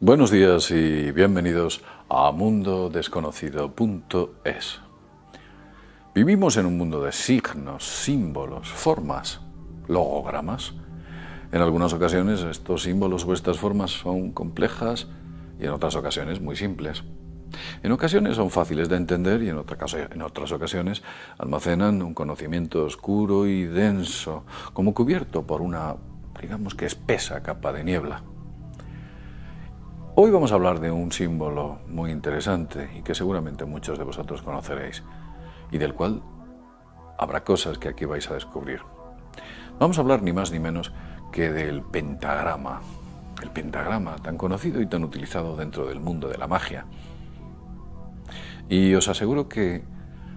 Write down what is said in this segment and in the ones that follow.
Buenos días y bienvenidos a mundodesconocido.es. Vivimos en un mundo de signos, símbolos, formas, logogramas. En algunas ocasiones estos símbolos o estas formas son complejas y en otras ocasiones muy simples. En ocasiones son fáciles de entender y en otras ocasiones almacenan un conocimiento oscuro y denso, como cubierto por una, digamos que espesa capa de niebla. Hoy vamos a hablar de un símbolo muy interesante y que seguramente muchos de vosotros conoceréis y del cual habrá cosas que aquí vais a descubrir. Vamos a hablar ni más ni menos que del pentagrama. El pentagrama tan conocido y tan utilizado dentro del mundo de la magia. Y os aseguro que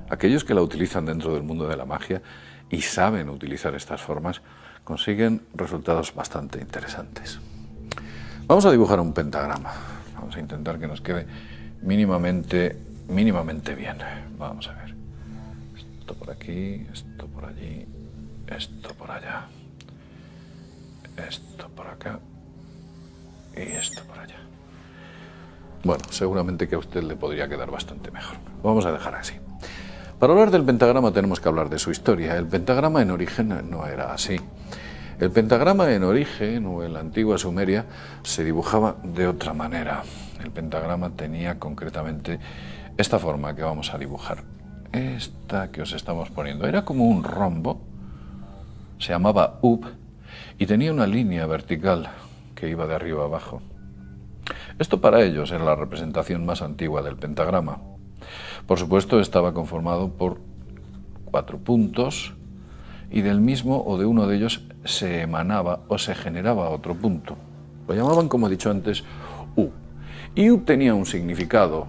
aquellos que la utilizan dentro del mundo de la magia y saben utilizar estas formas consiguen resultados bastante interesantes. Vamos a dibujar un pentagrama. Vamos a intentar que nos quede mínimamente bien. Vamos a ver. Esto por aquí, esto por allí, esto por allá, esto por acá y esto por allá. Bueno, seguramente que a usted le podría quedar bastante mejor. Vamos a dejar así. Para hablar del pentagrama tenemos que hablar de su historia. El pentagrama en origen no era así. El pentagrama en origen, o en la antigua Sumeria, se dibujaba de otra manera. El pentagrama tenía concretamente esta forma que vamos a dibujar. Esta que os estamos poniendo. Era como un rombo, se llamaba up, y tenía una línea vertical que iba de arriba a abajo. Esto para ellos era la representación más antigua del pentagrama. Por supuesto, estaba conformado por 4 puntos, y del mismo o de uno de ellos se emanaba o se generaba otro punto. Lo llamaban, como he dicho antes, U. Y U tenía un significado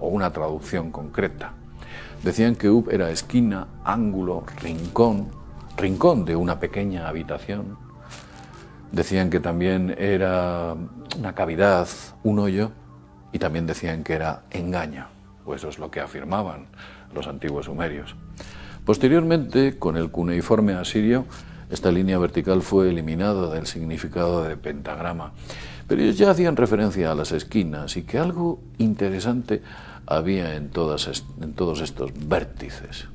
o una traducción concreta. Decían que U era esquina, ángulo, rincón de una pequeña habitación. Decían que también era una cavidad, un hoyo, y también decían que era engaño, o eso es lo que afirmaban los antiguos sumerios. Posteriormente, con el cuneiforme asirio, esta línea vertical fue eliminada del significado de pentagrama, pero ellos ya hacían referencia a las esquinas y que algo interesante había en todos estos vértices.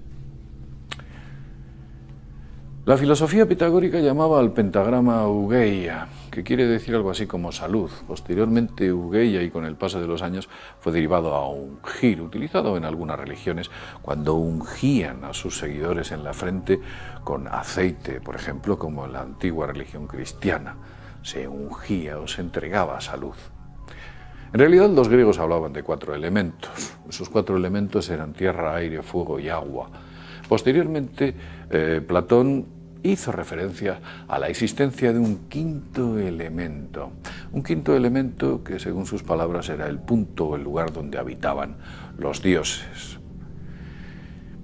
La filosofía pitagórica llamaba al pentagrama eugeia, que quiere decir algo así como salud. Posteriormente, eugeia, y con el paso de los años, fue derivado a ungir, utilizado en algunas religiones cuando ungían a sus seguidores en la frente con aceite, por ejemplo, como en la antigua religión cristiana. Se ungía o se entregaba salud. En realidad, los griegos hablaban de 4 elementos. Esos 4 elementos eran tierra, aire, fuego y agua. Posteriormente, Platón hizo referencia a la existencia de un quinto elemento. Un quinto elemento que, según sus palabras, era el punto o el lugar donde habitaban los dioses.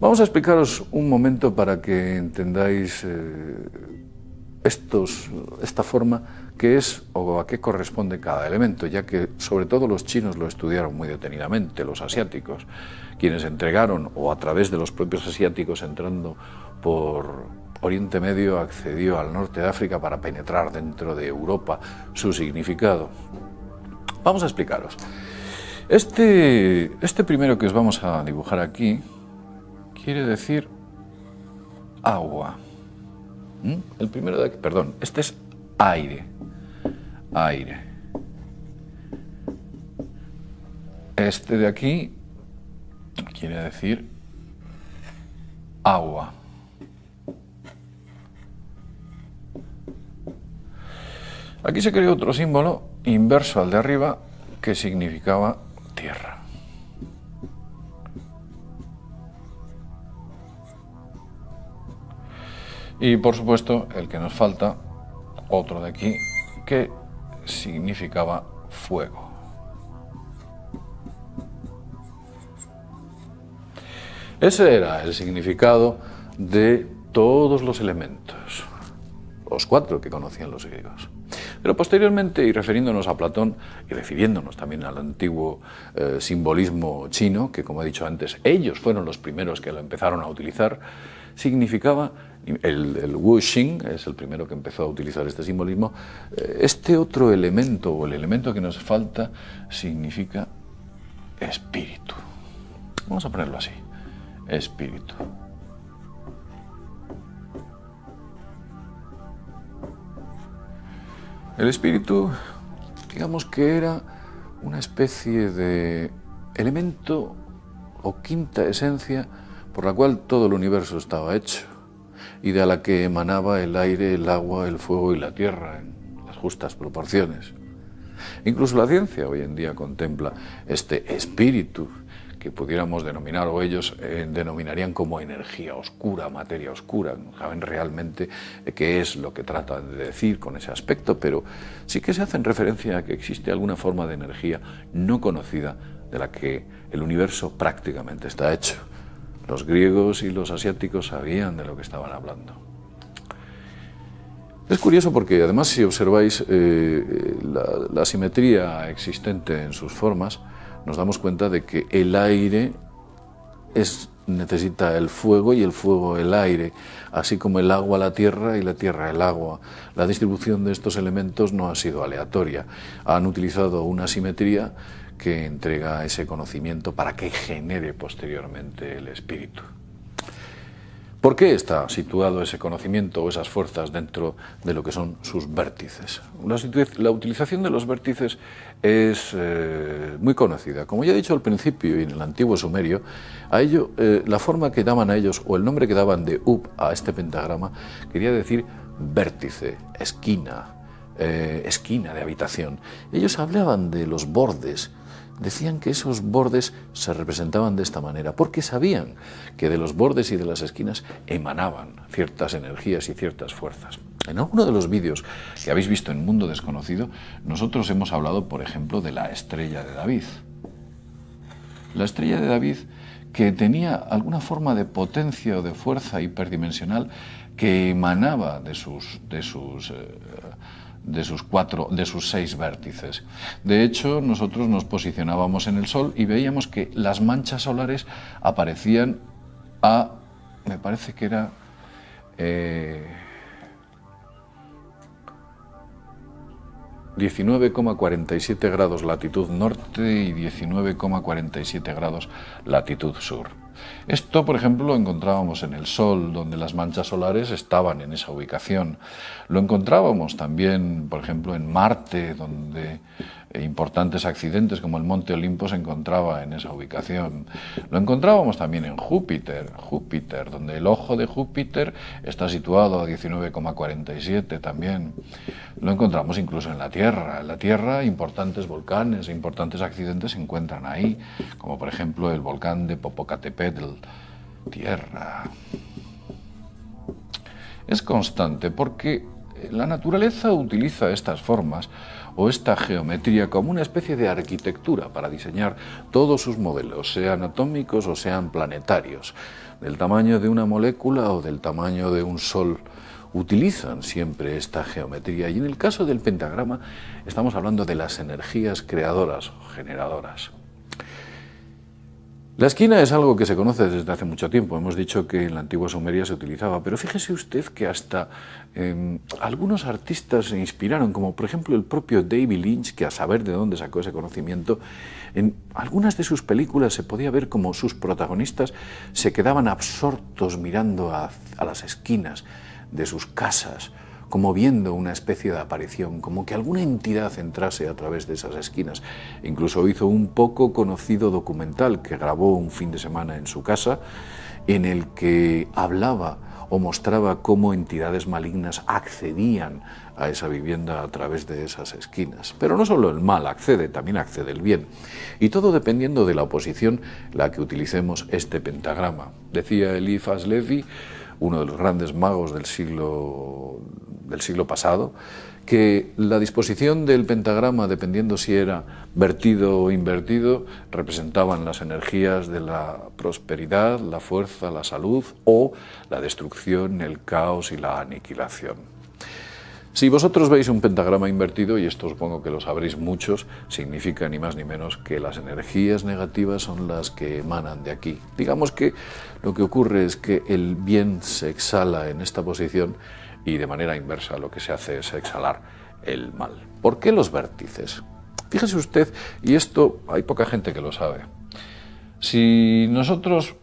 Vamos a explicaros un momento para que entendáis esta forma que es o a qué corresponde cada elemento, ya que sobre todo los chinos lo estudiaron muy detenidamente, los asiáticos, quienes entregaron, o a través de los propios asiáticos entrando por Oriente Medio, accedió al norte de África para penetrar dentro de Europa su significado. Vamos a explicaros. Este primero que os vamos a dibujar aquí quiere decir agua. El primero de aquí, perdón, este es aire. Aire. Este de aquí quiere decir agua. Aquí se creó otro símbolo inverso al de arriba que significaba tierra. Y por supuesto, el que nos falta, otro de aquí, que significaba fuego. Ese era el significado de todos los elementos, los 4 que conocían los griegos. Pero posteriormente, y refiriéndonos a Platón y refiriéndonos también al antiguo simbolismo chino, que como he dicho antes, ellos fueron los primeros que lo empezaron a utilizar, significaba el Wu Xing es el primero que empezó a utilizar este simbolismo. Este otro elemento, o el elemento que nos falta, significa espíritu. Vamos a ponerlo así, espíritu. El espíritu, digamos que era una especie de elemento o quinta esencia por la cual todo el universo estaba hecho y de la que emanaba el aire, el agua, el fuego y la tierra en las justas proporciones. Incluso la ciencia hoy en día contempla este espíritu que pudiéramos denominar, o ellos denominarían como energía oscura, materia oscura. No saben realmente qué es lo que tratan de decir con ese aspecto, pero sí que se hacen referencia a que existe alguna forma de energía no conocida de la que el universo prácticamente está hecho. Los griegos y los asiáticos sabían de lo que estaban hablando. Es curioso porque además, si observáis la simetría existente en sus formas, nos damos cuenta de que el aire necesita el fuego y el fuego el aire, así como el agua la tierra y la tierra el agua. La distribución de estos elementos no ha sido aleatoria. Han utilizado una simetría que entrega ese conocimiento para que genere posteriormente el espíritu. ¿Por qué está situado ese conocimiento o esas fuerzas dentro de lo que son sus vértices? La utilización de los vértices es muy conocida. Como ya he dicho al principio y en el antiguo sumerio, a ello, la forma que daban a ellos, o el nombre que daban de Up a este pentagrama, quería decir vértice, esquina, esquina de habitación. Ellos hablaban de los bordes. Decían que esos bordes se representaban de esta manera, porque sabían que de los bordes y de las esquinas emanaban ciertas energías y ciertas fuerzas. En alguno de los vídeos que habéis visto en Mundo Desconocido, nosotros hemos hablado, por ejemplo, de la estrella de David. La estrella de David, que tenía alguna forma de potencia o de fuerza hiperdimensional que emanaba de sus 6 vértices. De hecho, nosotros nos posicionábamos en el Sol y veíamos que las manchas solares aparecían a, me parece que era 19,47 grados latitud norte y 19,47 grados latitud sur. Esto, por ejemplo, lo encontrábamos en el Sol, donde las manchas solares estaban en esa ubicación. Lo encontrábamos también, por ejemplo, en Marte, donde importantes accidentes como el Monte Olimpo se encontraba en esa ubicación. Lo encontrábamos también en Júpiter, donde el ojo de Júpiter está situado a 19,47 también. Lo encontramos incluso en la Tierra. En la Tierra, importantes volcanes e importantes accidentes se encuentran ahí, como por ejemplo el volcán de Popocatépetl, Tierra. Es constante porque la naturaleza utiliza estas formas o esta geometría como una especie de arquitectura para diseñar todos sus modelos, sean atómicos o sean planetarios, del tamaño de una molécula o del tamaño de un sol. Utilizan siempre esta geometría y en el caso del pentagrama estamos hablando de las energías creadoras o generadoras. La esquina es algo que se conoce desde hace mucho tiempo. Hemos dicho que en la antigua Sumeria se utilizaba, pero fíjese usted que hasta algunos artistas se inspiraron, como por ejemplo el propio David Lynch, que a saber de dónde sacó ese conocimiento, en algunas de sus películas se podía ver como sus protagonistas se quedaban absortos mirando a las esquinas de sus casas, como viendo una especie de aparición, como que alguna entidad entrase a través de esas esquinas. Incluso hizo un poco conocido documental que grabó un fin de semana en su casa, en el que hablaba o mostraba cómo entidades malignas accedían a esa vivienda a través de esas esquinas. Pero no solo el mal accede, también accede el bien. Y todo dependiendo de la oposición en la que utilicemos este pentagrama. Decía Eliphas Levi, uno de los grandes magos del siglo pasado, que la disposición del pentagrama, dependiendo si era vertido o invertido, representaban las energías de la prosperidad, la fuerza, la salud o la destrucción, el caos y la aniquilación. Si vosotros veis un pentagrama invertido, y esto supongo que lo sabréis muchos, significa ni más ni menos que las energías negativas son las que emanan de aquí. Digamos que lo que ocurre es que el bien se exhala en esta posición y de manera inversa lo que se hace es exhalar el mal. ¿Por qué los vértices? Fíjese usted, y esto hay poca gente que lo sabe. Si nosotros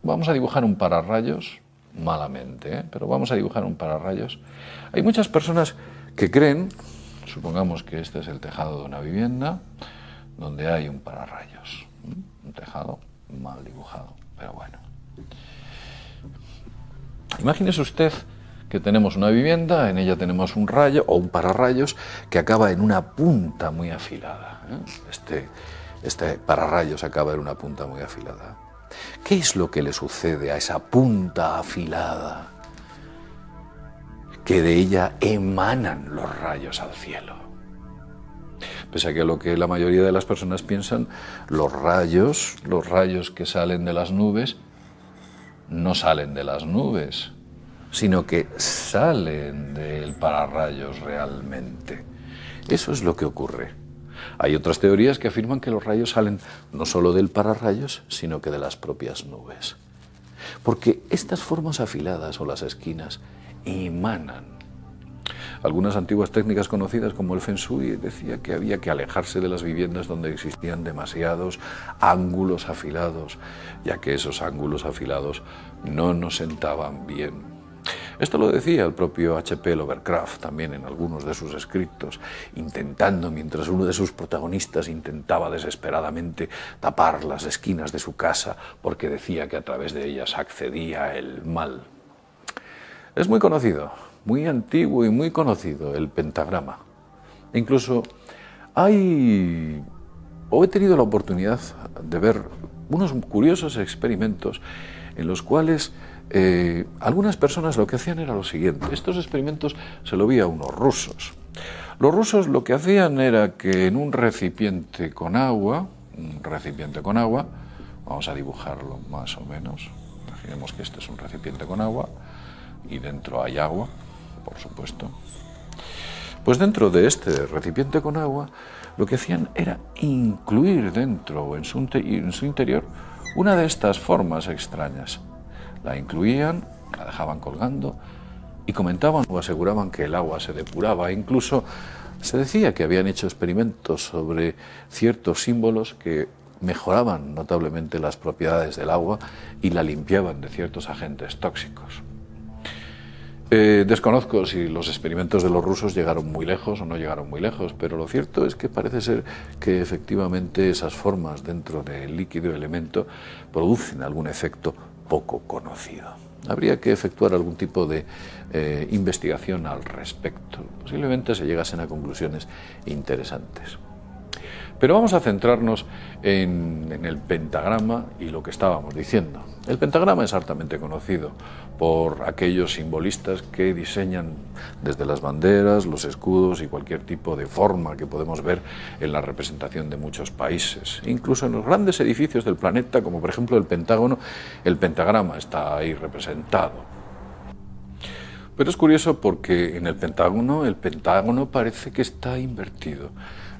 vamos a dibujar un pararrayos, malamente, pero vamos a dibujar un pararrayos, hay muchas personas que creen, supongamos que este es el tejado de una vivienda, donde hay un pararrayos, un tejado mal dibujado, pero bueno. Imagínese usted que tenemos una vivienda, en ella tenemos un rayo o un pararrayos que acaba en una punta muy afilada. Este pararrayos acaba en una punta muy afilada. ¿Qué es lo que le sucede a esa punta afilada? Que de ella emanan los rayos al cielo. Pese a que lo que la mayoría de las personas piensan, los rayos que salen de las nubes, no salen de las nubes, sino que salen del pararrayos realmente. Eso es lo que ocurre. Hay otras teorías que afirman que los rayos salen no solo del pararrayos, sino que de las propias nubes. Porque estas formas afiladas o las esquinas emanan. Algunas antiguas técnicas conocidas como el Feng Shui decía que había que alejarse de las viviendas donde existían demasiados ángulos afilados, ya que esos ángulos afilados no nos sentaban bien. Esto lo decía el propio H.P. Lovecraft también en algunos de sus escritos, mientras uno de sus protagonistas intentaba desesperadamente tapar las esquinas de su casa porque decía que a través de ellas accedía el mal. Es muy conocido, muy antiguo y muy conocido el pentagrama. Incluso he tenido la oportunidad de ver unos curiosos experimentos en los cuales algunas personas lo que hacían era lo siguiente. Estos experimentos se lo vi a unos rusos. Los rusos lo que hacían era que en un recipiente con agua, vamos a dibujarlo más o menos, imaginemos que este es un recipiente con agua y dentro hay agua, por supuesto. Pues dentro de este recipiente con agua lo que hacían era incluir dentro o en su interior una de estas formas extrañas. La incluían, la dejaban colgando y comentaban o aseguraban que el agua se depuraba. Incluso se decía que habían hecho experimentos sobre ciertos símbolos que mejoraban notablemente las propiedades del agua y la limpiaban de ciertos agentes tóxicos. Desconozco si los experimentos de los rusos llegaron muy lejos o no llegaron muy lejos, pero lo cierto es que parece ser que efectivamente esas formas dentro del líquido elemento producen algún efecto poco conocido. Habría que efectuar algún tipo de investigación al respecto. Posiblemente se llegasen a conclusiones interesantes. Pero vamos a centrarnos en el pentagrama y lo que estábamos diciendo. El pentagrama es hartamente conocido por aquellos simbolistas que diseñan desde las banderas, los escudos y cualquier tipo de forma que podemos ver en la representación de muchos países. Incluso en los grandes edificios del planeta, como por ejemplo el Pentágono, el pentagrama está ahí representado. Pero es curioso porque en el Pentágono parece que está invertido,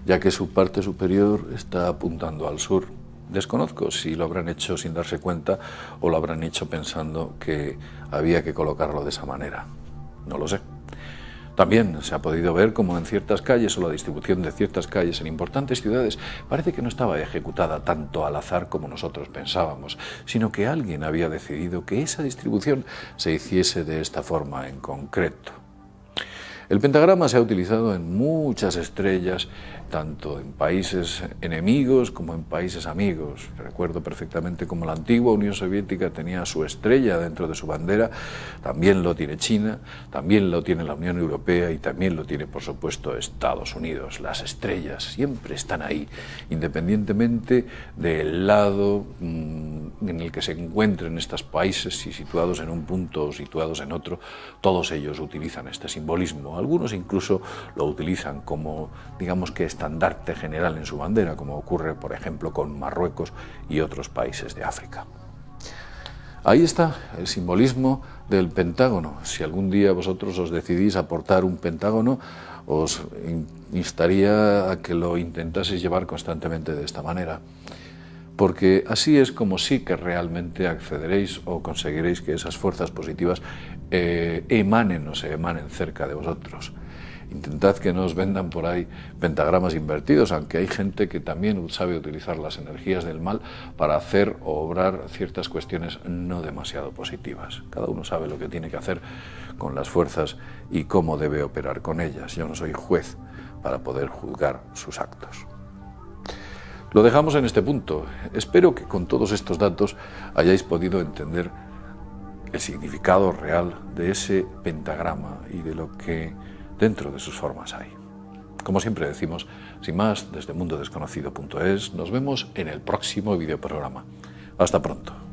ya que su parte superior está apuntando al sur. Desconozco si lo habrán hecho sin darse cuenta o lo habrán hecho pensando que había que colocarlo de esa manera. No lo sé. También se ha podido ver cómo en ciertas calles o la distribución de ciertas calles en importantes ciudades parece que no estaba ejecutada tanto al azar como nosotros pensábamos, sino que alguien había decidido que esa distribución se hiciese de esta forma en concreto. El pentagrama se ha utilizado en muchas estrellas, tanto en países enemigos como en países amigos. Recuerdo perfectamente cómo la antigua Unión Soviética tenía su estrella dentro de su bandera, también lo tiene China, también lo tiene la Unión Europea y también lo tiene, por supuesto, Estados Unidos. Las estrellas siempre están ahí, independientemente del lado en el que se encuentren estos países, si situados en un punto o situados en otro, todos ellos utilizan este simbolismo. Algunos incluso lo utilizan como, digamos que estandarte general en su bandera, como ocurre, por ejemplo, con Marruecos y otros países de África. Ahí está el simbolismo del pentágono. Si algún día vosotros os decidís a portar un pentágono, os instaría a que lo intentaseis llevar constantemente de esta manera, porque así es como sí que realmente accederéis o conseguiréis que esas fuerzas positivas emanen o se emanen cerca de vosotros. Intentad que no os vendan por ahí pentagramas invertidos, aunque hay gente que también sabe utilizar las energías del mal para hacer o obrar ciertas cuestiones no demasiado positivas. Cada uno sabe lo que tiene que hacer con las fuerzas y cómo debe operar con ellas. Yo no soy juez para poder juzgar sus actos. Lo dejamos en este punto. Espero que con todos estos datos hayáis podido entender el significado real de ese pentagrama y de lo que dentro de sus formas hay. Como siempre decimos, sin más, desde mundodesconocido.es, nos vemos en el próximo videoprograma. Hasta pronto.